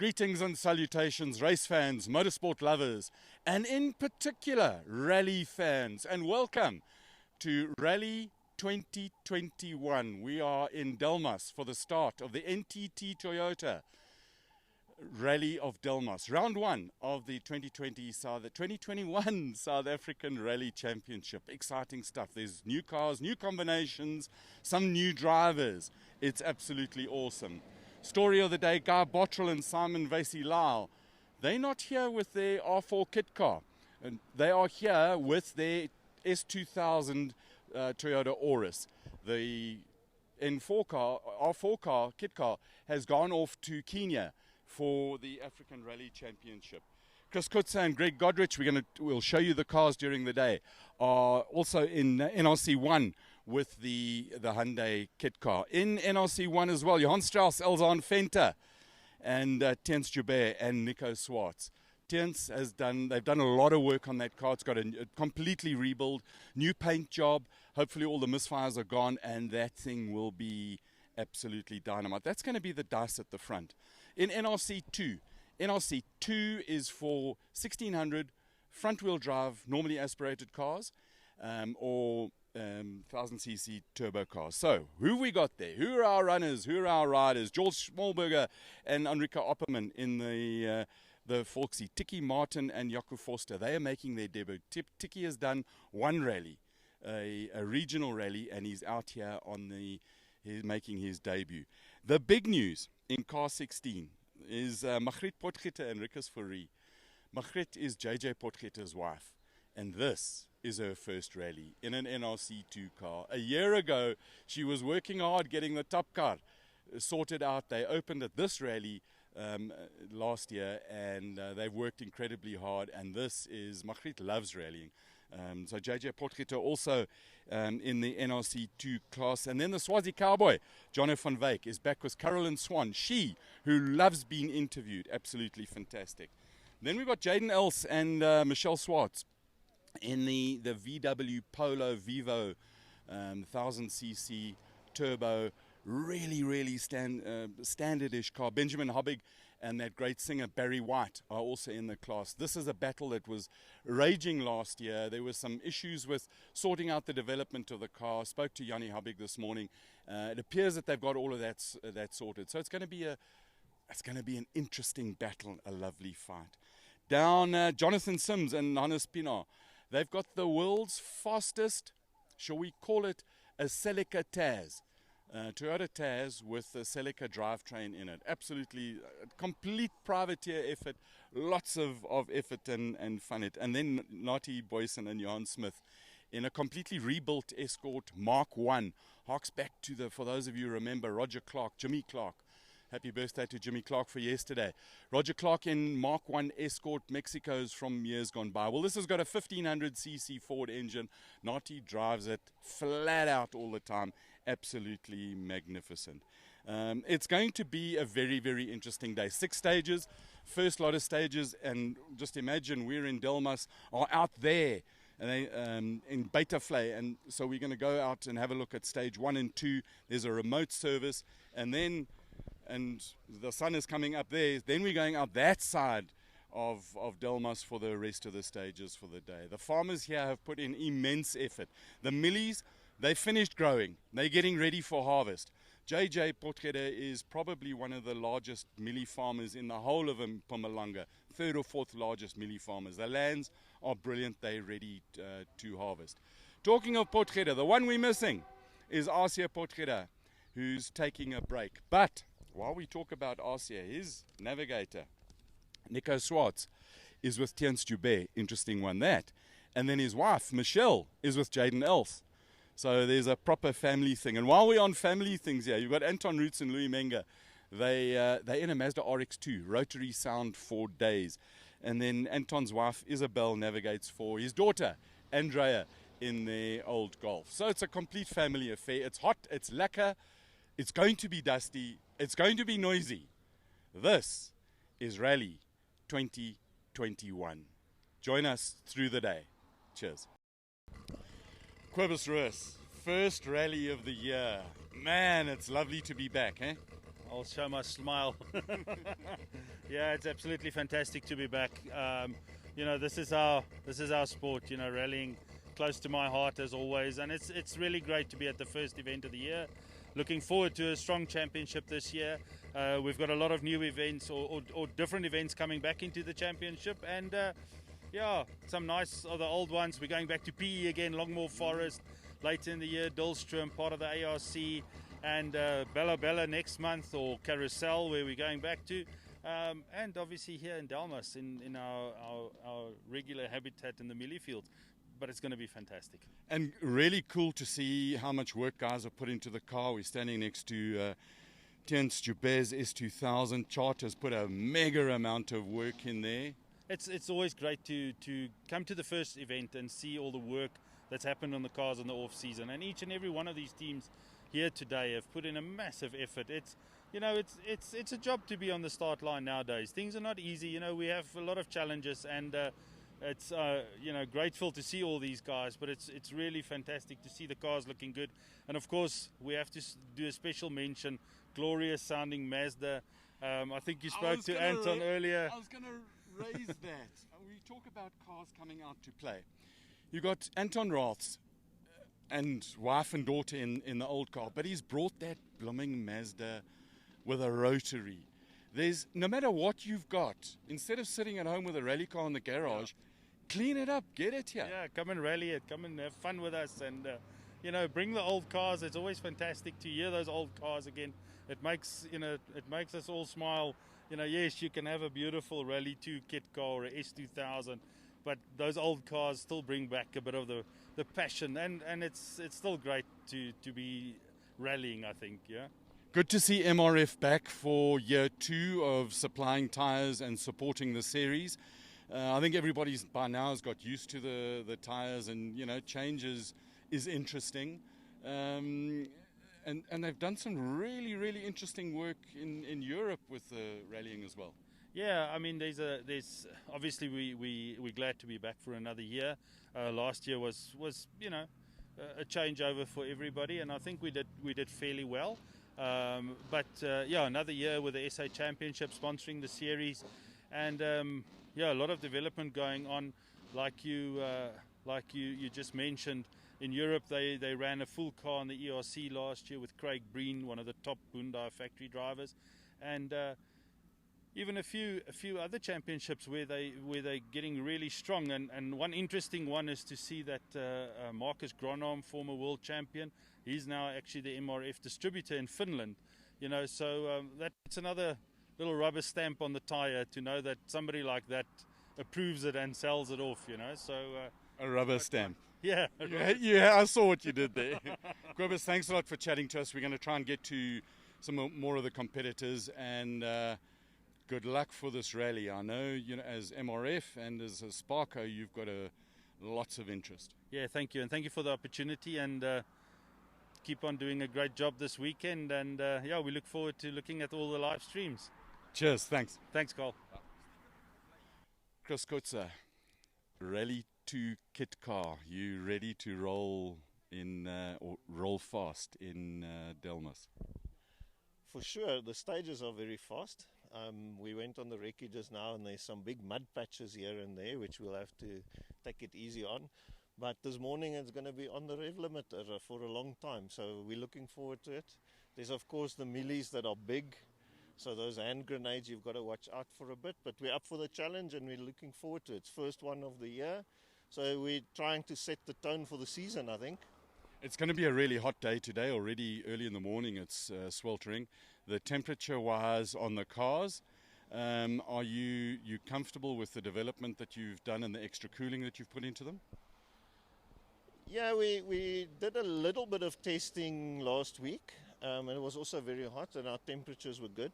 Greetings and salutations, race fans, motorsport lovers, and in particular, rally fans. And welcome to Rally 2021. We are in Delmas for the start of the NTT Toyota Rally of Delmas, round one of the 2021 South African Rally Championship. Exciting stuff. There's new cars, new combinations, some new drivers. It's absolutely awesome. Story of the day, Guy Bottrell and Simon Vasey-Lyle. They're not here with their R4 kit car. And they are here with their S2000 Toyota Auris. The R4 car, kit car, has gone off to Kenya for the African Rally Championship. Chris Kutza and Greg Godrich, we'll show you the cars during the day, are also in NRC 1 with the Hyundai kit car. In NRC 1 as well, Johan Strauss, Elzaan Venter, and Tiens Joubert and Nico Swartz. Tiens they've done a lot of work on that car. It's got a completely rebuild, new paint job. Hopefully all the misfires are gone and that thing will be absolutely dynamite. That's going to be the dice at the front. In NRC 2, NRC 2 is for 1600 front-wheel drive, normally aspirated cars, or 1000cc turbo cars. So, who we got there? Who are our runners? Who are our riders? George Schmalberger and Enrico Opperman in the Volksy. Tiki Martin and Jaco Forster. They are making their debut. Tiki has done one rally, a regional rally, and he's out here he's making his debut. The big news in car 16 is Margriet Potgieter and Rikus Fourie. Margriet is JJ Potgieter's wife, and this is her first rally in an NRC2 car. A year ago, she was working hard getting the top car sorted out. They opened at this rally last year, and they've worked incredibly hard, and Margriet loves rallying. So JJ Potgieter also in the NRC2 class. And then the Swazi cowboy, Jono van Wyk, is back with Carolyn Swan. She, who loves being interviewed. Absolutely fantastic. Then we've got Jaden Els and Michelle Swartz in the VW Polo Vivo 1000cc turbo. Really standardish car. Benjamin Hobbig and that great singer Barry White are also in the class. This is a battle that was raging last year. There were some issues with sorting out the development of the car. Spoke to Yanni Hobbig this morning. It appears that they've got all of that sorted. So it's going to be an interesting battle, a lovely fight. Down Jonathan Sims and Hannes Pienaar. They've got the world's fastest, shall we call it, a Celica Taz. Toyota Taz with the Celica drivetrain in it. Absolutely complete privateer effort, lots of effort and fun. And then Nati Boyson and Johan Smith in a completely rebuilt Escort Mark 1. Harks back to for those of you who remember, Roger Clark, Jimmy Clark. Happy birthday to Jimmy Clark for yesterday. Roger Clark in Mark 1 Escort Mexico's from years gone by. Well, this has got a 1500cc Ford engine. Nati drives it flat out all the time. Absolutely magnificent. It's going to be a very interesting day. 6 stages, first lot of stages, and just imagine we're in Delmas or out there and in Betaflay, and so we're going to go out and have a look at stage 1 and 2. There's a remote service, and the sun is coming up there. Then we're going out that side of Delmas for the rest of the stages for the day. The farmers here have put in immense effort. The millies, they finished growing. They're getting ready for harvest. JJ Potgieter is probably one of the largest millie farmers in the whole of Mpumalanga, 3rd or 4th largest millie farmers. The lands are brilliant. They're ready to harvest. Talking of Potgieter, the one we're missing is Arcia Potgieter, who's taking a break. But while we talk about Arcia, his navigator, Nico Swartz, is with Tiens Joubert. Interesting one, that. And then his wife, Michelle, is with Jaden Els. So there's a proper family thing. And while we're on family things here, you've got Anton Roots and Louis Menga. They're in a Mazda RX-2, rotary sound for days. And then Anton's wife, Isabel, navigates for his daughter, Andrea, in their old Golf. So it's a complete family affair. It's hot, it's lacquer, it's going to be dusty, it's going to be noisy. This is Rally 2021. Join us through the day. Cheers. Cobus Ruiz, first rally of the year. Man, it's lovely to be back, eh? I'll show my smile. Yeah, it's absolutely fantastic to be back. You know, this is our sport. You know, rallying close to my heart as always, and it's really great to be at the first event of the year. Looking forward to a strong championship this year. We've got a lot of new events or different events coming back into the championship, and yeah, some nice of the old ones. We're going back to PE again, Longmore Forest later in the year, Dullstrom, part of the ARC, and Bella Bella next month, or Carousel, where we're going back to. And obviously here in Delmas, in our regular habitat in the Mealie Fields. But it's going to be fantastic. And really cool to see how much work guys have put into the car. We're standing next to Tiens Jubez S2000. Charter's put a mega amount of work in there. It's always great to come to the first event and see all the work that's happened on the cars in the off season. And each and every one of these teams here today have put in a massive effort. It's a job to be on the start line nowadays. Things are not easy. You know, we have a lot of challenges, and it's grateful to see all these guys, but it's really fantastic to see the cars looking good. And of course, we have to do a special mention, glorious sounding Mazda. I think you spoke to Anton earlier. I was going to raise that. We talk about cars coming out to play. You got Anton Raths and wife and daughter in the old car, but he's brought that blooming Mazda with a rotary. There's, no matter what you've got, instead of sitting at home with a rally car in the garage, clean it up, get it here. Yeah, come and rally it, come and have fun with us, and bring the old cars. It's always fantastic to hear those old cars again. It makes us all smile. You know, yes, you can have a beautiful Rally 2 kit car or a S2000, but those old cars still bring back a bit of the passion, and it's still great to be rallying, I think. Yeah. Good to see MRF back for year 2 of supplying tyres and supporting the series. I think everybody's by now has got used to the tyres, and change is interesting. And they've done some really interesting work in Europe with rallying as well. Yeah, I mean, there's obviously we're glad to be back for another year. Last year was a changeover for everybody, and I think we did fairly well. But another year with the SA Championship sponsoring the series, and a lot of development going on. Like you just mentioned, in Europe they ran a full car in the ERC last year with Craig Breen, one of the top Hyundai factory drivers, and even a few other championships where they're getting really strong. And one interesting one is to see that Marcus Gronholm, former world champion, he's now actually the MRF distributor in Finland. So that's another little rubber stamp on the tire to know that somebody like that approves it and sells it off. So a rubber stamp. Yeah. Yeah, I saw what you did there. Kobus, thanks a lot for chatting to us. We're going to try and get to some more of the competitors, and good luck for this rally. I know, as MRF and as a Sparco, you've got lots of interest. Yeah, thank you, and thank you for the opportunity, and keep on doing a great job this weekend. And we look forward to looking at all the live streams. Cheers, thanks. Thanks, Carl. Chris Kutzer, Rally 2 kit car. You ready to roll in or roll fast in Delmas? For sure, the stages are very fast. We went on the recce just now, and there's some big mud patches here and there, which we'll have to take it easy on. But this morning it's going to be on the rev limiter for a long time, so we're looking forward to it. There's of course the millies that are big, so those hand grenades you've got to watch out for a bit, but we're up for the challenge and we're looking forward to it. It's first one of the year, so we're trying to set the tone for the season, I think. It's going to be a really hot day today. Already early in the morning it's sweltering. The temperature wise on the cars, are you comfortable with the development that you've done and the extra cooling that you've put into them? Yeah, we did a little bit of testing last week, and it was also very hot and our temperatures were good.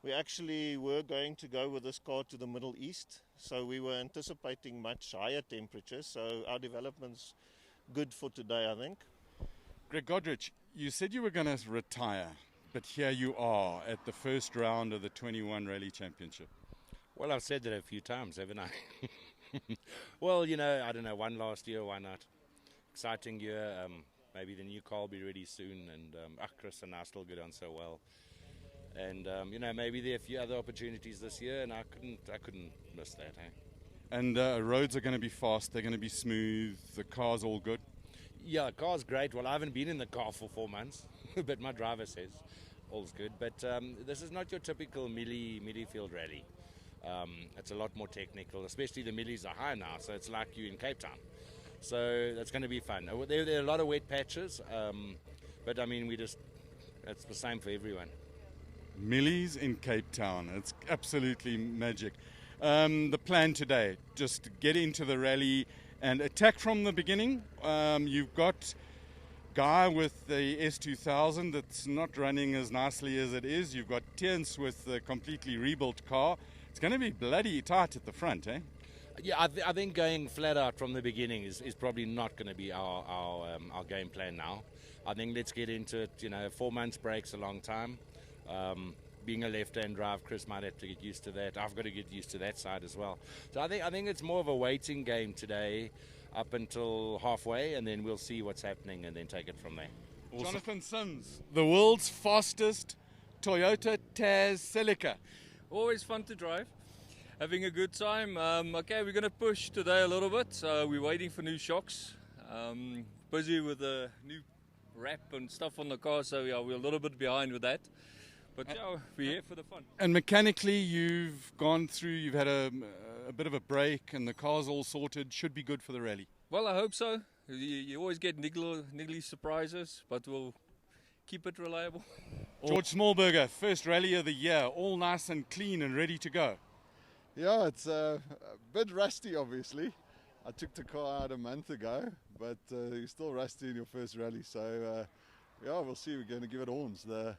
We actually were going to go with this car to the Middle East, so we were anticipating much higher temperatures, so our development's good for today, I think. Greg Godrich, you said you were going to retire, but here you are at the first round of the 21 Rally Championship. Well, I've said that a few times, haven't I? Well, I don't know, one last year, why not? Exciting year. Maybe the new car will be ready soon, and Chris and I still get on so well. And you know, maybe there are a few other opportunities this year, and I couldn't miss that. Eh? And roads are going to be fast, they're going to be smooth, the car's all good. Yeah, car's great. Well, I haven't been in the car for 4 months, but my driver says all's good. But this is not your typical millie field rally. It's a lot more technical, especially the millies are high now, so it's like you in Cape Town. So that's going to be fun. There are a lot of wet patches, but I mean, it's the same for everyone. Millies in Cape Town, it's absolutely magic. The plan today, just get into the rally and attack from the beginning. You've got Guy with the S2000 that's not running as nicely as it is. You've got Tiens with the completely rebuilt car. It's going to be bloody tight at the front, eh? Yeah, I think going flat out from the beginning is probably not going to be our game plan now. I think let's get into it. You know, 4 months break's a long time. Being a left-hand drive, Chris might have to get used to that. I've got to get used to that side as well. So I think it's more of a waiting game today up until halfway, and then we'll see what's happening and then take it from there. Awesome. Jonathan Sims, the world's fastest Toyota Taz Celica. Always fun to drive. Having a good time. Okay, we're going to push today a little bit. We're waiting for new shocks. Busy with the new wrap and stuff on the car, so yeah, we're a little bit behind with that. But yeah, we're here for the fun. And mechanically, you've gone through, you've had a bit of a break, and the car's all sorted. Should be good for the rally. Well, I hope so. You always get niggly surprises, but we'll keep it reliable. George Smallberger, first rally of the year, all nice and clean and ready to go. Yeah, it's a bit rusty, obviously. I took the car out a month ago, but you're still rusty in your first rally. So, yeah, we'll see. We're going to give it horns. The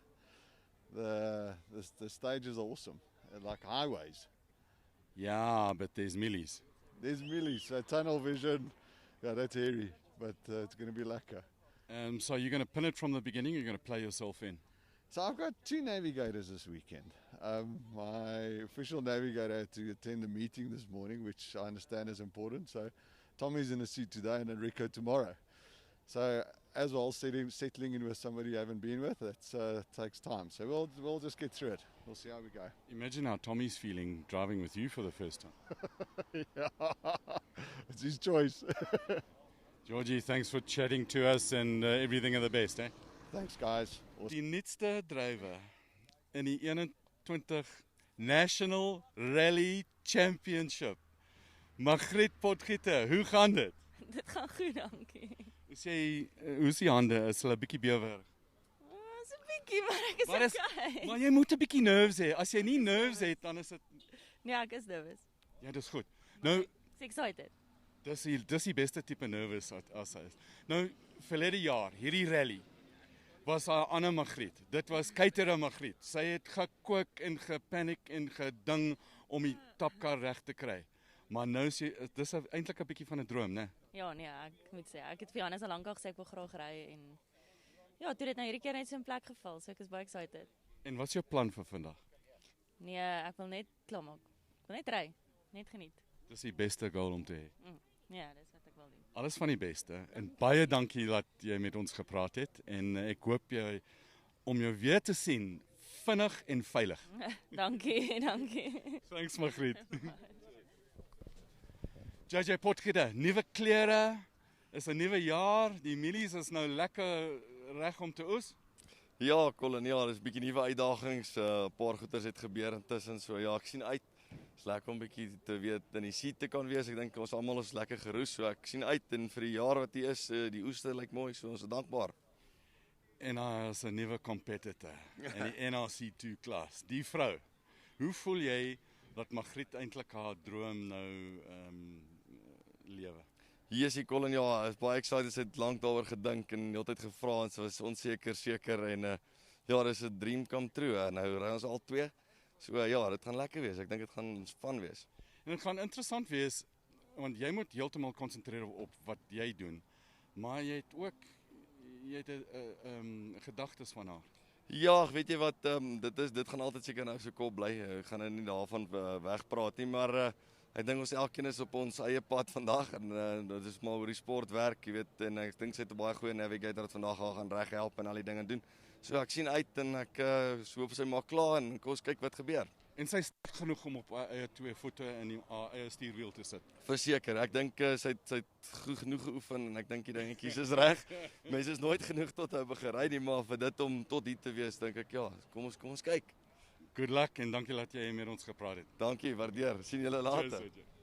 stage is awesome, like highways. Yeah, but there's millies. There's millies, so tunnel vision, yeah, that's hairy, but it's going to be lacquer. So you're going to pin it from the beginning, you're going to play yourself in? So I've got 2 navigators this weekend. My official navigator had to attend a meeting this morning, which I understand is important. So Tommy's in the seat today and Enrico tomorrow. So as well, settling in with somebody you haven't been with, that takes time. So we'll just get through it. We'll see how we go. Imagine how Tommy's feeling driving with you for the first time. Yeah, it's his choice. Georgie, thanks for chatting to us and everything of the best. Eh? Thanks, guys. Die nuutste drywer in die 21 National Rally Championship. Margriet Potgieter, hoe gaan dit? Dit gaan goed, dankie. Hoe's die hande? Is hulle 'n bietjie bewerig? Is 'n bietjie, maar ek is okay. Maar jy moet 'n bietjie nerves hê. As jy nie nerves het, dan is dit Nee, ek is nervous. Ja, dis goed. Nou, Excited. dis die beste tipe nervous as hy is. Nou, verlede jaar, hierdie rally was 'n ander Margriet. Dit was Keitera Margriet. Sy het gekook en gepaniek en geding om die tapkar reg te kry. Maar nou sê dis eintlik 'n bietjie van 'n droom, né? Ja, nee, ek moet sê, ek het vir Johannes al lank gesê ek wil graag ry en ja, toe dit nou hierdie keer net so in plek geval, so ek is baie excited. En wat is jou plan vir vandag? Nee, ek wil net klaarmaak. Ek wil net ry, net geniet. Dis die beste goal om te hê. Ja, dis wat ek wil doen. Alles van die beste en baie dankie dat jy met ons gepraat het en ek hoop jy om jou weer te sien vinnig en veilig. Dankie, dankie. Thanks Margriet. JJ Potgieter, nuwe klere, is 'n nuwe jaar, die milies is nou lekker reg om te oes. Ja, Colin, ja, dis 'n bietjie nuwe uitdagings, 'n paar goeters het gebeur intussen, so ja, ek sien uit. Is lekker om 'n bietjie te weet in die seat te kan wees. Ek dink ons almal is lekker geroes, so ek sien uit en vir die jaar wat hier is, die oeste lyk mooi, so ons is dankbaar. En daar is 'n nuwe competitor in die NRC2 klas, die vrou. Hoe voel jy dat Margriet eintlik haar droom nou lewe? Hier is die Colin, ja, is baie excited, sy het lank daaroor gedink en heeltyd gevra en sy was onseker seker en ja, dis 'n dream come true. Nou ry ons al 2. So ja, dit gaan lekker wees. Ek dink dit gaan fun wees. En dit gaan interessant wees want jy moet heeltemal konsentreer op wat jy doen. Maar jy het 'n gedagtes van haar. Ja, weet jy wat, dit gaan altyd seker nou so kop bly. Ek gaan nou nie daarvan wegpraat nie, maar ek dink ons elkeen is op ons eie pad vandag en dit is maar hoe die sport werk, jy weet, en ek dink sy het 'n baie goeie navigator wat vandag gaan reg help en al die dinge doen. So ek sien uit en ek hoop sy maak klaar en kom ons kyk wat gebeur. En sy is sterk genoeg om op haar eie 2 voete in die eie stuurwiel te sit. Verseker, ek dink sy het goed genoeg geoefen en ek dink die dingetjies is reg. Mense is nooit genoeg tot hy gery nie, maar vir dit om tot hier te wees, dink ek ja, kom ons kyk. Good luck en dankie dat jy met ons gepraat het. Dankie, waardeer. Sien julle later. Cheers,